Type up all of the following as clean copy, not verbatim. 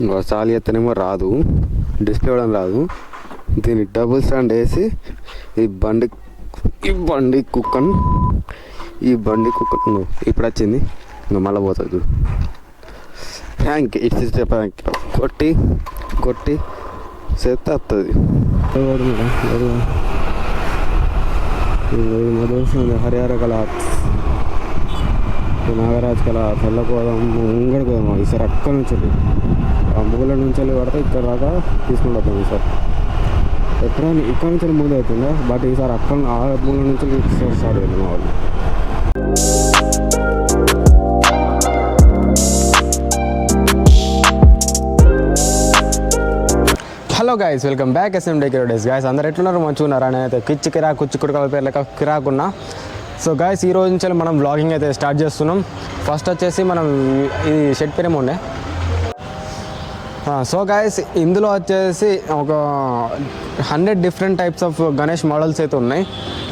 ఇంకో చాలి ఎత్తనేమో రాదు, డిస్ప్లే ఇవ్వడం రాదు. దీనికి డబుల్ స్టాండ్ వేసి ఈ బండి కుక్కను ఇప్పుడు వచ్చింది. ఇంకా మళ్ళీ పోతుంది చూడు. Prank, it's is prank. కొట్టి చేస్తే వస్తుంది. హరిహర కళ, నాగరాజ్ కళ, తెల్లకోదం ముంగడి కోదాం. ఈసారి అక్కడ నుంచి ఆ మూల నుంచి వెళ్ళి పడితే ఇక్కడ దాకా తీసుకుని వద్దాం. ఈసారి ఎప్పుడైనా ఇక్కడ నుంచి ముందు అవుతుందా, బట్ ఈసారి అక్కడ ఆ మూల నుంచి స్టార్ట్ అవుతుంది మా వాళ్ళు. Hello guys, welcome back SM Decorative Days. Guys అందరు ఎట్లున్నారు, మంచిగా ఉన్నారు అని అయితే కుచ్చుకుడుకల పేరు లెక్క కిరాకున్నా. సో గైస్ ఈ రోజు నుంచి మనం వ్లాగింగ్ అయితే స్టార్ట్ చేస్తున్నాం. ఫస్ట్ వచ్చేసి మనం ఈ షెడ్ పేరేమో ఉండే. సో గైస్ ఇందులో వచ్చేసి ఒక 100 different types of Ganesh models అయితే ఉన్నాయి.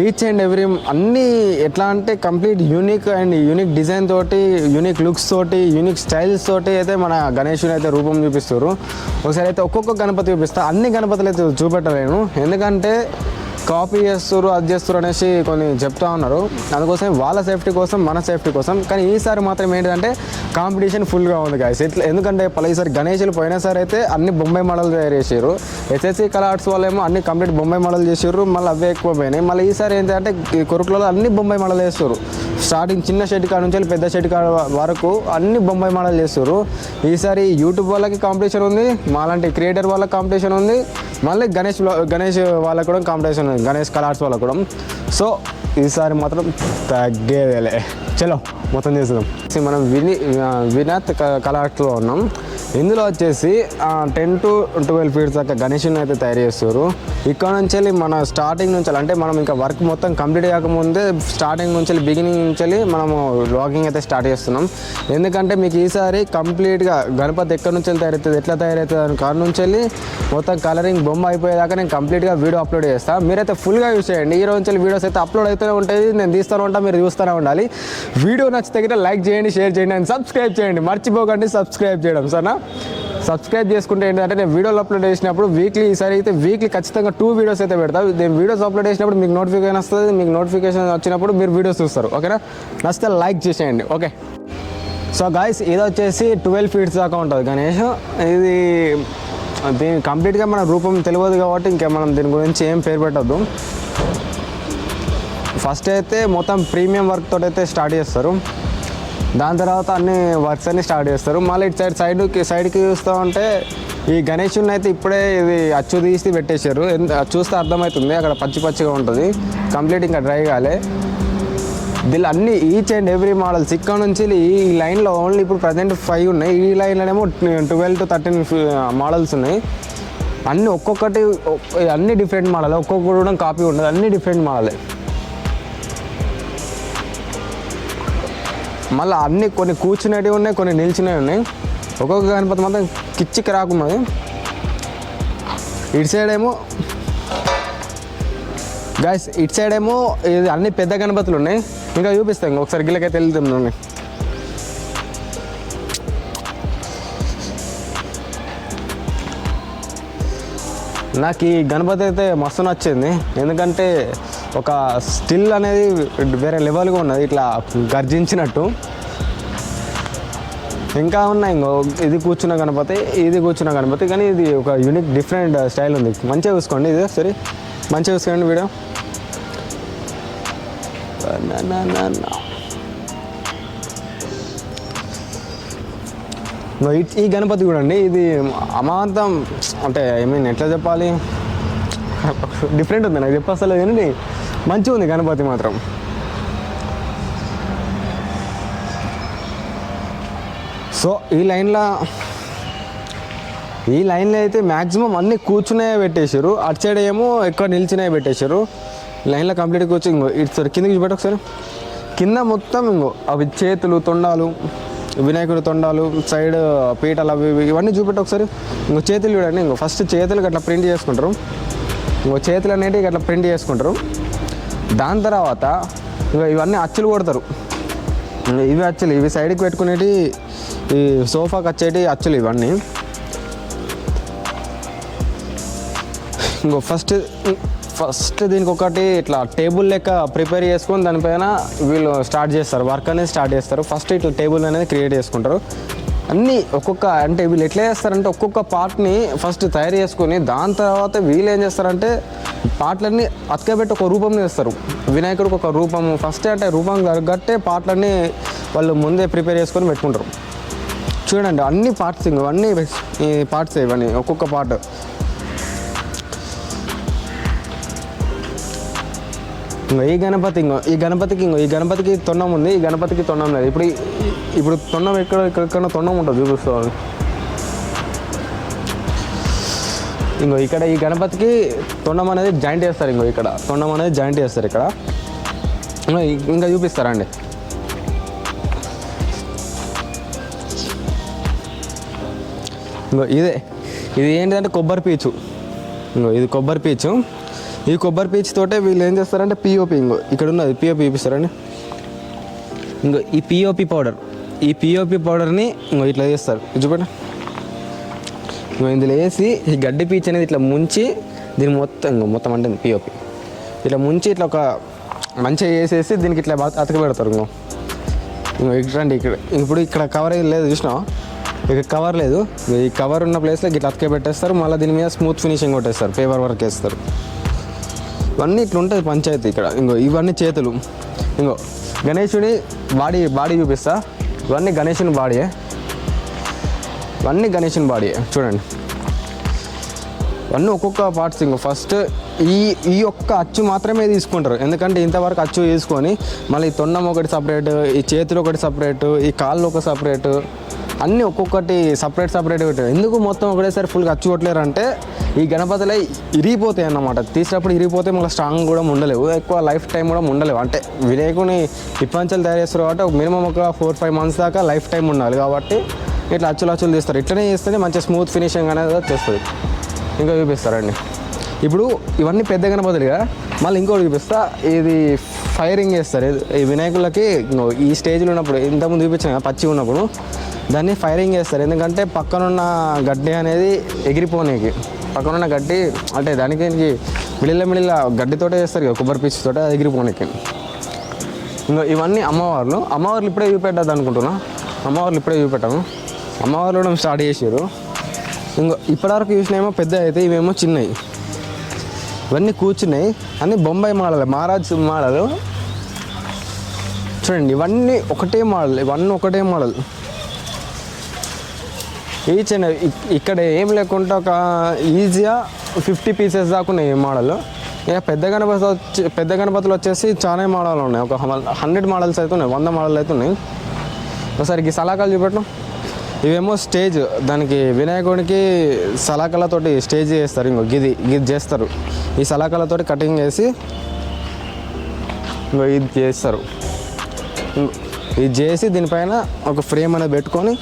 ఈచ్ అండ్ ఎవ్రీ అన్నీ ఎట్లా అంటే complete unique and unique design తోటి, యూనిక్ లుక్స్ తోటి, యూనిక్ స్టైల్స్ తోటి అయితే మన గణేషుని అయితే రూపం చూపిస్తారు. ఒకసారి అయితే ఒక్కొక్క గణపతి చూపిస్తా. అన్ని గణపతులు అయితే చూపెట్టలేను, ఎందుకంటే కాపీ చేస్తారు, అది చేస్తారు అనేసి కొన్ని చెప్తా ఉన్నారు. అందుకోసం వాళ్ళ సేఫ్టీ కోసం, మన సేఫ్టీ కోసం. కానీ ఈసారి మాత్రం ఏంటంటే కాంపిటీషన్ ఫుల్గా ఉంది గాయస్. ఎందుకంటే ఈసారి గణేషులు పోయినసారి అయితే అన్ని బొంబాయి మోడల్ తయారు చేసారు. SSC కళా ఆర్ట్స్ వాళ్ళేమో అన్ని కంప్లీట్ బొంబాయి మోడల్ చేసారు, మళ్ళీ అవే ఎక్కువ పోయినాయి. మళ్ళీ ఈసారి ఏంటంటే కొరుకులలో అన్ని బొంబాయి మోడల్ చేస్తారు. స్టార్టింగ్ చిన్న షెడ్ కాడ నుంచి పెద్ద షెడ్ కాడ వరకు అన్ని బొంబాయి మోడల్ చేస్తారు. ఈసారి యూట్యూబ్ వాళ్ళకి కాంపిటీషన్ ఉంది, మాలాంటి క్రియేటర్ వాళ్ళకి కాంపిటీషన్ ఉంది, మళ్ళీ గణేష్ వాళ్ళకి కూడా కాంపిటీషన్ ఉంది, గణేష్ కళా ఆర్ట్స్ వాళ్ళకు కూడా. సో ఈసారి మాత్రం తగ్గేదేలే. చలో మొత్తం చేద్దాం. మనం వినాత్ కళా ఆర్ట్స్లో ఉన్నాం. ఇందులో వచ్చేసి 10 to 12 ఫీట్స్ దాకా గణేషుని అయితే తయారు చేస్తారు. ఇక్కడ నుంచి మన స్టార్టింగ్ నుంచి అంటే మనం ఇంకా వర్క్ మొత్తం కంప్లీట్ కాకముందే స్టార్టింగ్ నుంచి బిగినింగ్ నుంచి మనము వ్లాగింగ్ అయితే స్టార్ట్ చేస్తున్నాం. ఎందుకంటే మీకు ఈసారి కంప్లీట్గా గణపతి ఎక్కడి నుంచి తయారవుతుంది, ఎట్లా తయారవుతుంది అని కాడ నుంచి మొత్తం కలరింగ్ బొమ్మ అయిపోయేదాకా నేను కంప్లీట్గా వీడియో అప్లోడ్ చేస్తాను. మీరైతే ఫుల్గా యూస్ చేయండి. ఈ రోజు నుంచి వీడియోస్ అయితే అప్లోడ్ అవుతూనే ఉంటుంది, నేను తీస్తూనే ఉంటాను, మీరు చూస్తూనే ఉండాలి. వీడియో నచ్చితే లైక్ చేయండి, షేర్ చేయండి అండ్ సబ్స్క్రైబ్ చేయండి. మర్చిపోకండి సబ్స్క్రైబ్ చేయడం. సరేనా? సబ్స్క్రైబ్ చేసుకుంటే ఏంటంటే నేను వీడియోలు అప్లోడ్ చేసినప్పుడు ఈసారి అయితే వీక్లీ ఖచ్చితంగా 2 వీడియోస్ అయితే పెడతాను. నేను వీడియోస్ అప్లోడ్ చేసినప్పుడు మీకు నోటిఫికేషన్ వస్తుంది. మీకు నోటిఫికేషన్ వచ్చినప్పుడు మీరు వీడియోస్ చూస్తారు. ఓకేనా? నచ్చితే లైక్ చేసేయండి. ఓకే. సో గాయస్ ఇది వచ్చేసి 12 ఫీట్స్ దాకా ఉంటుంది గణేష్. ఇది దీని కంప్లీట్గా మన రూపం తెలియదు కాబట్టి ఇంకా మనం దీని గురించి ఏం పేరు పెట్టద్దు. ఫస్ట్ అయితే మొత్తం ప్రీమియం వర్క్ తోటి అయితే స్టార్ట్ చేస్తారు. దాని తర్వాత అన్ని వర్క్స్ అన్ని స్టార్ట్ చేస్తారు. మళ్ళీ ఇటు సైడ్కి చూస్తూ ఉంటే ఈ గణేషుని అయితే ఇప్పుడే ఇది అచ్చు తీసి పెట్టేశారు. చూస్తే అర్థమవుతుంది, అక్కడ పచ్చిగా ఉంటుంది, కంప్లీట్ ఇంకా డ్రై కాలే. దీనిలో అన్ని ఈచ్ అండ్ ఎవ్రీ మోడల్స్ ఇక్కడ నుంచి ఈ లైన్లో ఓన్లీ ఇప్పుడు ప్రజెంట్ 5 ఉన్నాయి. ఈ లైన్లోనేమో 12 to 13 మోడల్స్ ఉన్నాయి. అన్నీ ఒక్కొక్కటి అన్ని డిఫరెంట్ మోడల్, ఒక్కొక్కటి కూడా కాపీ ఉండదు, అన్ని డిఫరెంట్ మోడలే. మళ్ళీ అన్నీ కొన్ని కూర్చునేవి ఉన్నాయి, కొన్ని నిల్చునేవి ఉన్నాయి. ఒక్కొక్క గణపతి మాత్రం కిచ్చికి రాకున్నది. ఇటు సైడ్ ఏమో గాయస్, ఇటు సైడ్ ఏమో ఇది అన్ని పెద్ద గణపతులు ఉన్నాయి. ఇంకా చూపిస్తాం, ఒకసారి గిల్లకైతే వెళ్తున్నాయి. నాకు ఈ గణపతి అయితే మస్తు నచ్చింది, ఎందుకంటే ఒక స్టిల్ అనేది వేరే లెవెల్గా ఉన్నది, ఇట్లా గర్జించినట్టు. ఇంకా ఉన్నాయి ఇది కూర్చున్న గణపతి, కానీ ఇది ఒక యూనిక్ డిఫరెంట్ స్టైల్ ఉంది. మంచిగా చూసుకోండి, ఇది సరే మంచిగా చూసుకోండి వీడియో. ఈ గణపతి చూడండి, ఇది అమాంతం అంటే ఎట్లా చెప్పాలి, డిఫరెంట్ ఉంది. నాకు చెప్పేస్తలే కానీ మంచిగా ఉంది గణపతి మాత్రం. సో ఈ లైన్లో అయితే మ్యాక్సిమం అన్నీ కూర్చునే పెట్టేశారు. అటు సైడ్ ఏమో ఎక్కువ నిల్చునే పెట్టేశారు. లైన్లో కంప్లీట్ కూర్చొని ఇటు కిందకి చూపెట్టు ఒకసారి. కింద మొత్తం అవి చేతులు, తొండాలు, వినాయకుడి తొండాలు, సైడ్ పీటలు, అవి ఇవన్నీ చూపెట్టు ఒకసారి. చేతులు చూడండి, ఫస్ట్ చేతులు అట్లా ప్రింట్ చేసుకుంటారు. చేతులు అనేవి అట్లా ప్రింట్ చేసుకుంటారు. దాని తర్వాత ఇవన్నీ అచ్చులు కొడతారు. ఇవి అచ్చులు, ఇవి సైడ్కి పెట్టుకునేవి, ఈ సోఫాకి వచ్చేటి అచ్చులు ఇవన్నీ. ఇంకో ఫస్ట్ దీనికి ఒకటి ఇట్లా టేబుల్ లెక్క ప్రిపేర్ చేసుకొని దానిపైన వీళ్ళు స్టార్ట్ చేస్తారు, వర్క్ అనేది స్టార్ట్ చేస్తారు. ఫస్ట్ ఇట్లా టేబుల్ అనేది క్రియేట్ చేసుకుంటారు. అన్నీ అంటే వీళ్ళు ఎట్లా చేస్తారంటే ఒక్కొక్క పార్ట్ని ఫస్ట్ తయారు చేసుకొని దాని తర్వాత వీళ్ళు ఏం చేస్తారంటే పార్ట్లన్నీ అతకబెట్టి ఒక రూపం చేస్తారు. వినాయకుడికి ఒక రూపము ఫస్ట్ అంటే రూపం తగ్గట్టే పార్ట్లన్నీ వాళ్ళు ముందే ప్రిపేర్ చేసుకొని పెట్టుకుంటారు. చూడండి అన్ని పార్ట్స్ ఇవన్నీ ఈ పార్ట్స్ ఇవన్నీ ఒక్కొక్క పార్ట్. ఈ గణపతికి తొండం ఉంది, ఈ గణపతికి తొండం లేదు. ఇప్పుడు తొండం ఎక్కడ తొండం ఉంటుంది చూపిస్తుంది. ఇక్కడ ఈ గణపతికి తొండం అనేది జాయింట్ చేస్తారు. ఇక్కడ తొండం అనేది జాయింట్ చేస్తారు. ఇక్కడ ఇంకా చూపిస్తారండి. ఇది ఏంటంటే కొబ్బరి పీచు. ఇది కొబ్బరి పీచు. ఈ కొబ్బరి పీచు తోటే వీళ్ళు ఏం చేస్తారంటే పిఓపి ఇక్కడ ఉన్నది పిఓపి చూపిస్తారండి. ఈ పిఓపి పౌడర్ని ఇట్లా చేస్తారు. చూపండి. ఇందులో వేసి ఈ గడ్డి పీచు అనేది ఇట్లా ముంచి దీన్ని మొత్తం అంటే పిఓపి ఇట్లా ముంచి ఇట్లా ఒక మంచిగా వేసేసి దీనికి ఇట్లా అతకబెడతారు. ఇట్లండి ఇప్పుడు ఇక్కడ కవర్ లేదు చూసినావా, ఇక్కడ కవర్ లేదు. ఈ కవర్ ఉన్న ప్లేస్లో ఇట్లా అతకబెట్టేస్తారు. మళ్ళీ దీని మీద స్మూత్ ఫినిషింగ్ కొట్టేస్తారు, పేపర్ వర్క్ వేస్తారు. ఇవన్నీ ఇట్లా ఉంటుంది పంచాయతీ. ఇక్కడ ఇవన్నీ చేతులు. గణేశుడి బాడీ చూపిస్తా. ఇవన్నీ గణేశుని బాడీయే. చూడండి ఇవన్నీ ఒక్కొక్క పార్ట్స్. ఫస్ట్ ఈ ఒక్క అచ్చు మాత్రమే తీసుకుంటారు. ఎందుకంటే ఇంతవరకు అచ్చు తీసుకొని మళ్ళీ ఈ తొండం ఒకటి సపరేట్, ఈ చేతులు ఒకటి సపరేట్, ఈ కాళ్ళు ఒక సపరేట్, అన్నీ ఒక్కొక్కటి సపరేట్ పెట్టారు. ఎందుకు మొత్తం ఒకటేసారి ఫుల్గా అచ్చు కొట్టలేరు అంటే ఈ గణపతులే ఇరిగిపోతాయి అన్నమాట. తీసినప్పుడు ఇరిగిపోతే మళ్ళీ స్ట్రాంగ్ కూడా ఉండలేవు, ఎక్కువ లైఫ్ టైం కూడా ఉండలేవు. అంటే వినాయకుని ఇప్పంచలు తయారు చేస్తారు కాబట్టి మినిమం ఒక 4-5 months దాకా లైఫ్ టైం ఉండాలి. కాబట్టి ఇట్లా అచ్చులు తీస్తారు. ఇట్లనే చేస్తేనే మంచిగా స్మూత్ ఫినిషింగ్ అనేది వచ్చేస్తుంది. ఇంకా చూపిస్తారండి. ఇప్పుడు ఇవన్నీ పెద్ద గణపతులుగా మళ్ళీ ఇంకోటి చూపిస్తా. ఇది ఫైరింగ్ చేస్తారు. ఈ వినాయకులకి ఈ స్టేజ్లో ఉన్నప్పుడు ఇంతకుముందు చూపించిన పచ్చి ఉన్నప్పుడు దాన్ని ఫైరింగ్ చేస్తారు. ఎందుకంటే పక్కనున్న గడ్డి అనేది ఎగిరిపోనీకి, పక్కనున్న గడ్డి అంటే దానికి మిడిల్ గడ్డితోటే చేస్తారు కదా, కొబ్బరి పీచుతోటే ఎగిరిపోనీకి. ఇవన్నీ అమ్మవార్లు ఇప్పుడే చూపెట్టద్దు అనుకుంటున్నా. చూపెట్టాము. అమ్మవార్లు కూడా స్టార్ట్ చేసారు. ఇప్పటివరకు చూసినాయేమో పెద్ద అయితే, ఇవేమో చిన్నవి. ఇవన్నీ కూర్చున్నాయి. అన్నీ బొంబాయి మోడల్, మహారాజ్ మోడల్. చూడండి ఇవన్నీ ఒకటే మోడల్. ఈచ్ అండ్ ఇక్కడ ఏం లేకుండా ఒక ఈజీగా 50 pieces దాకా ఉన్నాయి ఈ మోడల్. ఇక పెద్ద గణపతులు వచ్చేసి చాలా మోడల్ ఉన్నాయి. ఒక 100 models అయితే ఉన్నాయి, 100 models అయితే ఉన్నాయి. ఒకసారి ఈ సలాకాలు చూపెట్టడం. ఇవేమో స్టేజ్, దానికి వినాయకుడికి సలాకాలతోటి స్టేజ్ చేస్తారు. గిది చేస్తారు. ఈ సలాకాలతోటి కటింగ్ చేసి ఇది చేస్తారు. ఇది చేసి దీనిపైన ఒక ఫ్రేమ్ అనేది పెట్టుకొని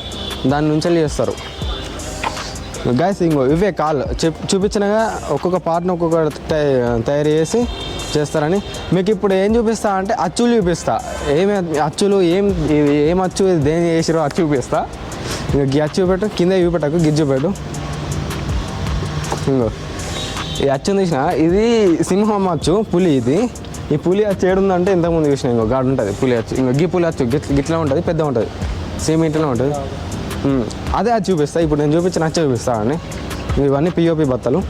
దాని నుంచి చేస్తారు. గైస్ ఇవే కాళ్ళు చూపించినగా ఒక్కొక్క పార్ట్ని తయారు చేసి చేస్తారని. మీకు ఇప్పుడు ఏం చూపిస్తా అంటే అచ్చులు చూపిస్తా. అచ్చులు ఏం అచ్చు దేని చేసిరో అచ్చు చూపిస్తా. ఈ అచ్చు చూపెట్టు, కింద చూపెట్టకు, గిజ్జు పెట్టు. ఈ అచ్చుని చూసిన, ఇది సింహం అచ్చు, పులి. ఈ పులి అచ్చు ఏడుందంటే ఇంతకుముందు చూసిన గాడు ఉంటుంది పులి అచ్చు. గీ పులి అచ్చు గిట్లా ఉంటుంది, పెద్ద ఉంటుంది, సేమ్ ఇంట్లోనే ఉంటుంది. అదే అది చూపిస్తా. ఇప్పుడు నేను చూపించిన అచ్చు చూపిస్తా అని. ఇవన్నీ పిఓపి బత్తలు.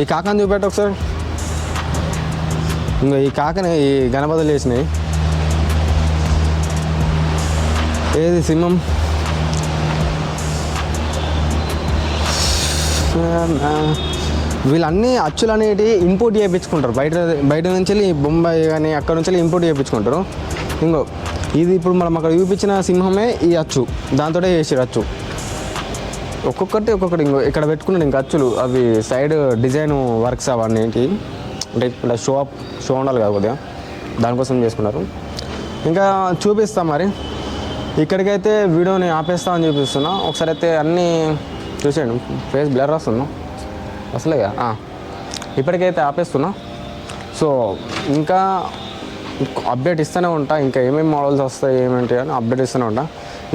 ఈ కాకని చూపెట్టు ఒకసారి. ఈ కాకని ఈ గణపతులు వేసినాయి. ఏది సింహం? వీళ్ళన్నీ అచ్చులు అనేవి ఇంపోర్ట్ చేయించుకుంటారు బయట నుంచి వెళ్ళి, బొంబాయి కానీ అక్కడ నుంచి వెళ్ళి ఇంపోర్ట్ చేయించుకుంటారు. ఇది ఇప్పుడు మనం అక్కడ చూపించిన సింహమే ఈ అచ్చు, దాంతో చేసారు అచ్చు. ఒక్కొక్కటి ఇక్కడ పెట్టుకున్నాడు. ఇంకా అచ్చులు అవి సైడ్ డిజైన్ వర్క్స్ అవన్నీ అంటే ఇక్కడ షో ఉండాలి కదా కొద్దిగా, దానికోసం చేసుకున్నారు. ఇంకా చూపిస్తాం మరి. ఇక్కడికైతే వీడియోని ఆపేస్తామని చూపిస్తున్నా. ఒకసారి అయితే అన్నీ చూసేయండి. ఫేస్ బ్లర్ వస్తున్నా అసలేగా. ఇప్పటికైతే ఆపేస్తున్నా. సో ఇంకా అప్డేట్ ఇస్తూనే ఉంటా. ఇంకా ఏమేమి మోడల్స్ వస్తాయి ఏమేంటి అని అప్డేట్ ఇస్తూనే ఉంటా.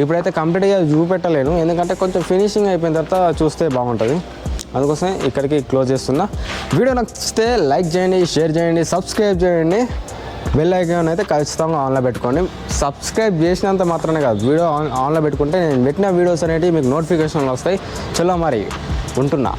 ఇప్పుడైతే కంప్లీట్గా చూపెట్టలేను, ఎందుకంటే కొంచెం ఫినిషింగ్ అయిపోయిన తర్వాత చూస్తే బాగుంటుంది. అందుకోసం ఇక్కడికి క్లోజ్ చేస్తున్నా. వీడియో నచ్చితే లైక్ చేయండి, షేర్ చేయండి, సబ్స్క్రైబ్ చేయండి. బెల్ ఐకాన్ అయితే ఖచ్చితంగా ఆన్లో పెట్టుకోండి. సబ్స్క్రైబ్ చేసినంత మాత్రమే కాదు, వీడియో ఆన్లో పెట్టుకుంటే నేను పెట్టిన వీడియోస్ అనేవి మీకు నోటిఫికేషన్లు వస్తాయి. చలో మరి ఉంటున్నా.